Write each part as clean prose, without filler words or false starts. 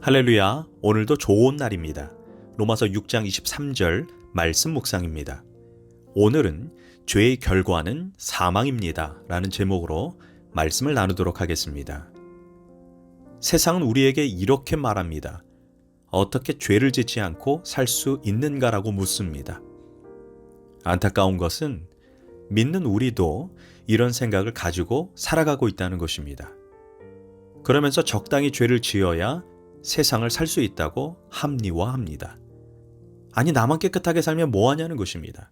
할렐루야, 오늘도 좋은 날입니다. 로마서 6장 23절 말씀 묵상입니다. 오늘은 죄의 결과는 사망입니다 라는 제목으로 말씀을 나누도록 하겠습니다. 세상은 우리에게 이렇게 말합니다. 어떻게 죄를 짓지 않고 살 수 있는가라고 묻습니다. 안타까운 것은 믿는 우리도 이런 생각을 가지고 살아가고 있다는 것입니다. 그러면서 적당히 죄를 지어야 세상을 살 수 있다고 합리화합니다. 아니, 나만 깨끗하게 살면 뭐하냐는 것입니다.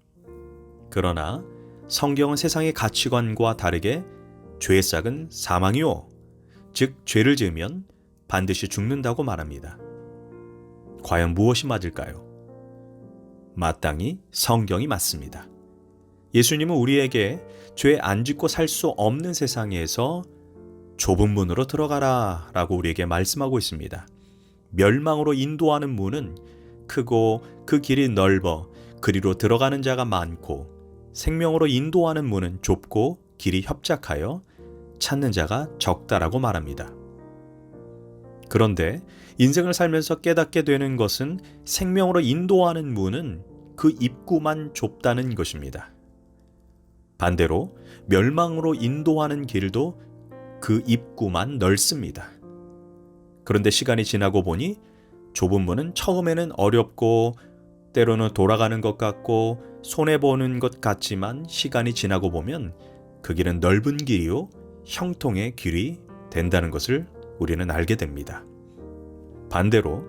그러나 성경은 세상의 가치관과 다르게 죄의 싹은 사망이요, 즉 죄를 지으면 반드시 죽는다고 말합니다. 과연 무엇이 맞을까요? 마땅히 성경이 맞습니다. 예수님은 우리에게 죄 안 짓고 살 수 없는 세상에서 좁은 문으로 들어가라 라고 우리에게 말씀하고 있습니다. 멸망으로 인도하는 문은 크고 그 길이 넓어 그리로 들어가는 자가 많고, 생명으로 인도하는 문은 좁고 길이 협착하여 찾는 자가 적다라고 말합니다. 그런데 인생을 살면서 깨닫게 되는 것은 생명으로 인도하는 문은 그 입구만 좁다는 것입니다. 반대로 멸망으로 인도하는 길도 그 입구만 넓습니다. 그런데 시간이 지나고 보니 좁은 문은 처음에는 어렵고 때로는 돌아가는 것 같고 손해보는 것 같지만, 시간이 지나고 보면 그 길은 넓은 길이요 형통의 길이 된다는 것을 우리는 알게 됩니다. 반대로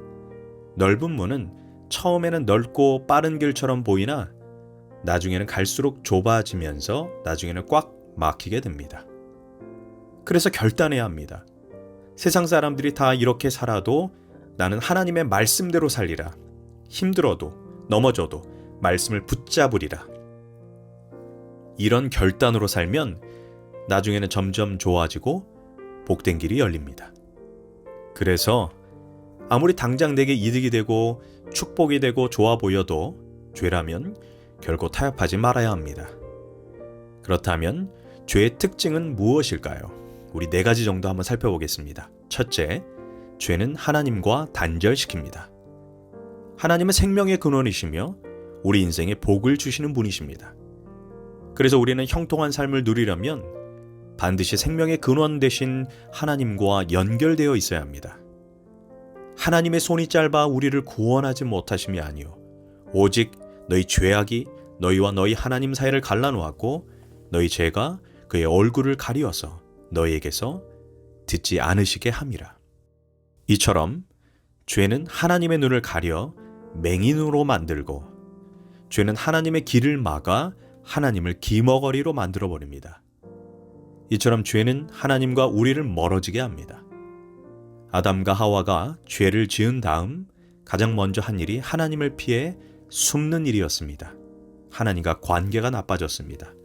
넓은 문은 처음에는 넓고 빠른 길처럼 보이나 나중에는 갈수록 좁아지면서 나중에는 꽉 막히게 됩니다. 그래서 결단해야 합니다. 세상 사람들이 다 이렇게 살아도 나는 하나님의 말씀대로 살리라. 힘들어도 넘어져도 말씀을 붙잡으리라. 이런 결단으로 살면 나중에는 점점 좋아지고 복된 길이 열립니다. 그래서 아무리 당장 내게 이득이 되고 축복이 되고 좋아 보여도 죄라면 결코 타협하지 말아야 합니다. 그렇다면 죄의 특징은 무엇일까요? 우리 4가지 정도 한번 살펴보겠습니다. 첫째, 죄는 하나님과 단절시킵니다. 하나님은 생명의 근원이시며 우리 인생에 복을 주시는 분이십니다. 그래서 우리는 형통한 삶을 누리려면 반드시 생명의 근원 되신 하나님과 연결되어 있어야 합니다. 하나님의 손이 짧아 우리를 구원하지 못하심이 아니요, 오직 너희 죄악이 너희와 너희 하나님 사이를 갈라놓았고 너희 죄가 그의 얼굴을 가리워서 너희에게서 듣지 않으시게 함이라. 이처럼 죄는 하나님의 눈을 가려 맹인으로 만들고, 죄는 하나님의 길을 막아 하나님을 기머거리로 만들어버립니다. 이처럼 죄는 하나님과 우리를 멀어지게 합니다. 아담과 하와가 죄를 지은 다음 가장 먼저 한 일이 하나님을 피해 숨는 일이었습니다. 하나님과 관계가 나빠졌습니다.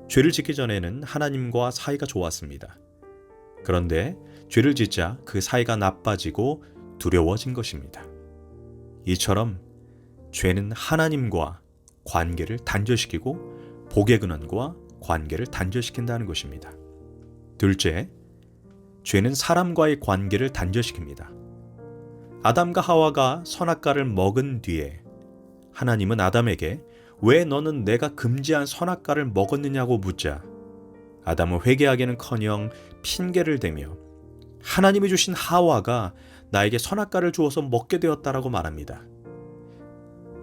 죄를 짓기 전에는 하나님과 사이가 좋았습니다. 그런데 죄를 짓자 그 사이가 나빠지고 두려워진 것입니다. 이처럼 죄는 하나님과 관계를 단절시키고 복의 근원과 관계를 단절시킨다는 것입니다. 둘째, 죄는 사람과의 관계를 단절시킵니다. 아담과 하와가 선악과를 먹은 뒤에 하나님은 아담에게 왜 너는 내가 금지한 선악과를 먹었느냐고 묻자 아담은 회개하기는커녕 핑계를 대며 하나님이 주신 하와가 나에게 선악과를 주어서 먹게 되었다라고 말합니다.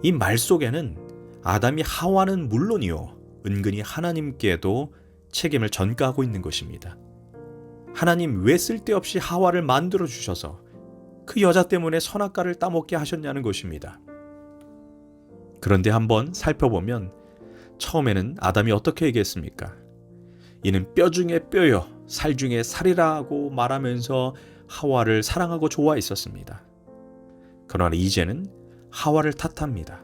이 말 속에는 아담이 하와는 물론이요, 은근히 하나님께도 책임을 전가하고 있는 것입니다. 하나님, 왜 쓸데없이 하와를 만들어 주셔서 그 여자 때문에 선악과를 따먹게 하셨냐는 것입니다. 그런데 한번 살펴보면 처음에는 아담이 어떻게 얘기했습니까? 이는 뼈 중에 뼈요 살 중에 살이라고 말하면서 하와를 사랑하고 좋아했었습니다. 그러나 이제는 하와를 탓합니다.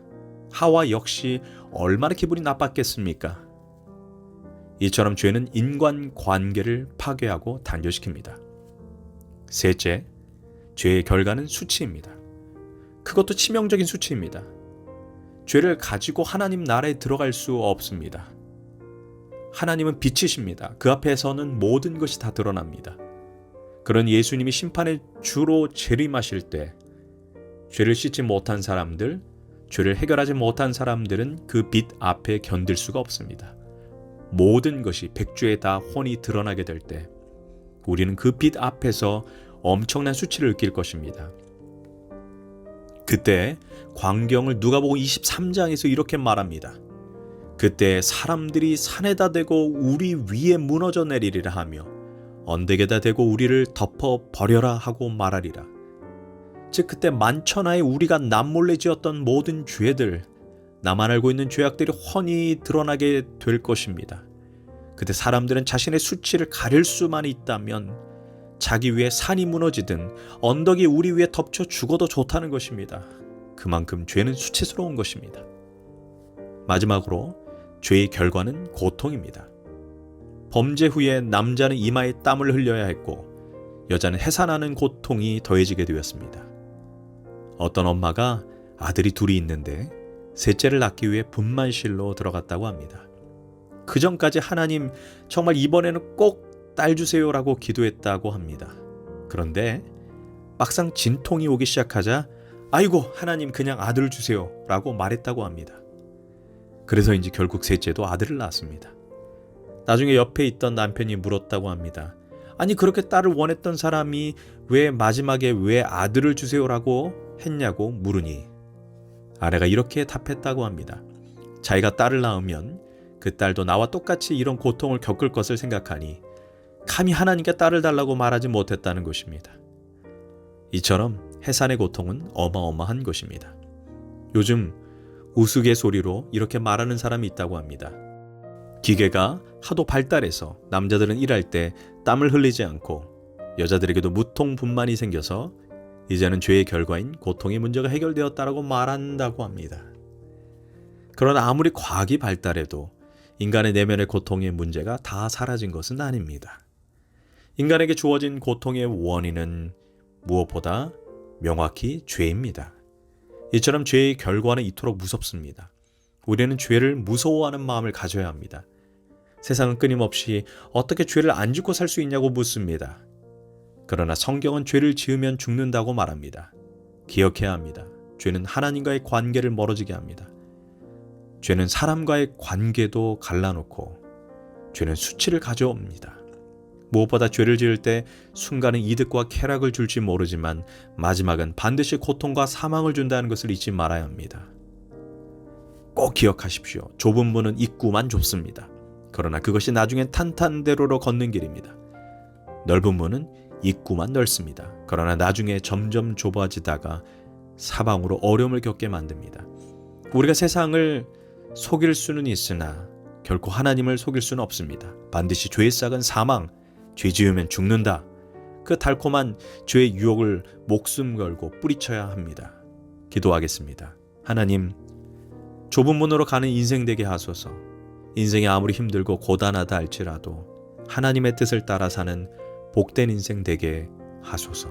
하와 역시 얼마나 기분이 나빴겠습니까? 이처럼 죄는 인간관계를 파괴하고 단절시킵니다. 셋째, 죄의 결과는 수치입니다. 그것도 치명적인 수치입니다. 죄를 가지고 하나님 나라에 들어갈 수 없습니다. 하나님은 빛이십니다. 그 앞에서는 모든 것이 다 드러납니다. 그런 예수님이 심판의 주로 재림하실 때 죄를 씻지 못한 사람들, 죄를 해결하지 못한 사람들은 그 빛 앞에 견딜 수가 없습니다. 모든 것이 백주에 다 혼이 드러나게 될 때 우리는 그 빛 앞에서 엄청난 수치를 느낄 것입니다. 그때 광경을 누가복음 23장에서 이렇게 말합니다. 그때 사람들이 산에다 대고 우리 위에 무너져 내리리라 하며 언덕에다 대고 우리를 덮어 버려라 하고 말하리라. 즉 그때 만천하에 우리가 남몰래 지었던 모든 죄들, 나만 알고 있는 죄악들이 훤히 드러나게 될 것입니다. 그때 사람들은 자신의 수치를 가릴 수만 있다면 자기 위에 산이 무너지든 언덕이 우리 위에 덮쳐 죽어도 좋다는 것입니다. 그만큼 죄는 수치스러운 것입니다. 마지막으로 죄의 결과는 고통입니다. 범죄 후에 남자는 이마에 땀을 흘려야 했고 여자는 해산하는 고통이 더해지게 되었습니다. 어떤 엄마가 아들이 둘이 있는데 셋째를 낳기 위해 분만실로 들어갔다고 합니다. 그 전까지 하나님 정말 이번에는 꼭 딸 주세요라고 기도했다고 합니다. 그런데 막상 진통이 오기 시작하자 아이고 하나님 그냥 아들을 주세요 라고 말했다고 합니다. 그래서인지 결국 셋째도 아들을 낳았습니다. 나중에 옆에 있던 남편이 물었다고 합니다. 아니 그렇게 딸을 원했던 사람이 왜 마지막에 왜 아들을 주세요라고 했냐고 물으니 아내가 이렇게 답했다고 합니다. 자기가 딸을 낳으면 그 딸도 나와 똑같이 이런 고통을 겪을 것을 생각하니 감히 하나님께 딸을 달라고 말하지 못했다는 것입니다. 이처럼 해산의 고통은 어마어마한 것입니다. 요즘 우스갯소리로 이렇게 말하는 사람이 있다고 합니다. 기계가 하도 발달해서 남자들은 일할 때 땀을 흘리지 않고 여자들에게도 무통분만이 생겨서 이제는 죄의 결과인 고통의 문제가 해결되었다라고 말한다고 합니다. 그러나 아무리 과학이 발달해도 인간의 내면의 고통의 문제가 다 사라진 것은 아닙니다. 인간에게 주어진 고통의 원인은 무엇보다 명확히 죄입니다. 이처럼 죄의 결과는 이토록 무섭습니다. 우리는 죄를 무서워하는 마음을 가져야 합니다. 세상은 끊임없이 어떻게 죄를 안 짓고 살 수 있냐고 묻습니다. 그러나 성경은 죄를 지으면 죽는다고 말합니다. 기억해야 합니다. 죄는 하나님과의 관계를 멀어지게 합니다. 죄는 사람과의 관계도 갈라놓고 죄는 수치를 가져옵니다. 무엇보다 죄를 지을 때 순간은 이득과 쾌락을 줄지 모르지만 마지막은 반드시 고통과 사망을 준다는 것을 잊지 말아야 합니다. 꼭 기억하십시오. 좁은 문은 입구만 좁습니다. 그러나 그것이 나중엔 탄탄대로로 걷는 길입니다. 넓은 문은 입구만 넓습니다. 그러나 나중에 점점 좁아지다가 사방으로 어려움을 겪게 만듭니다. 우리가 세상을 속일 수는 있으나 결코 하나님을 속일 수는 없습니다. 반드시 죄의 싹은 사망, 죄 지으면 죽는다. 그 달콤한 죄의 유혹을 목숨 걸고 뿌리쳐야 합니다. 기도하겠습니다. 하나님, 좁은 문으로 가는 인생 되게 하소서. 인생이 아무리 힘들고 고단하다 할지라도 하나님의 뜻을 따라 사는 복된 인생 되게 하소서.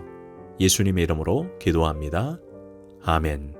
예수님의 이름으로 기도합니다. 아멘.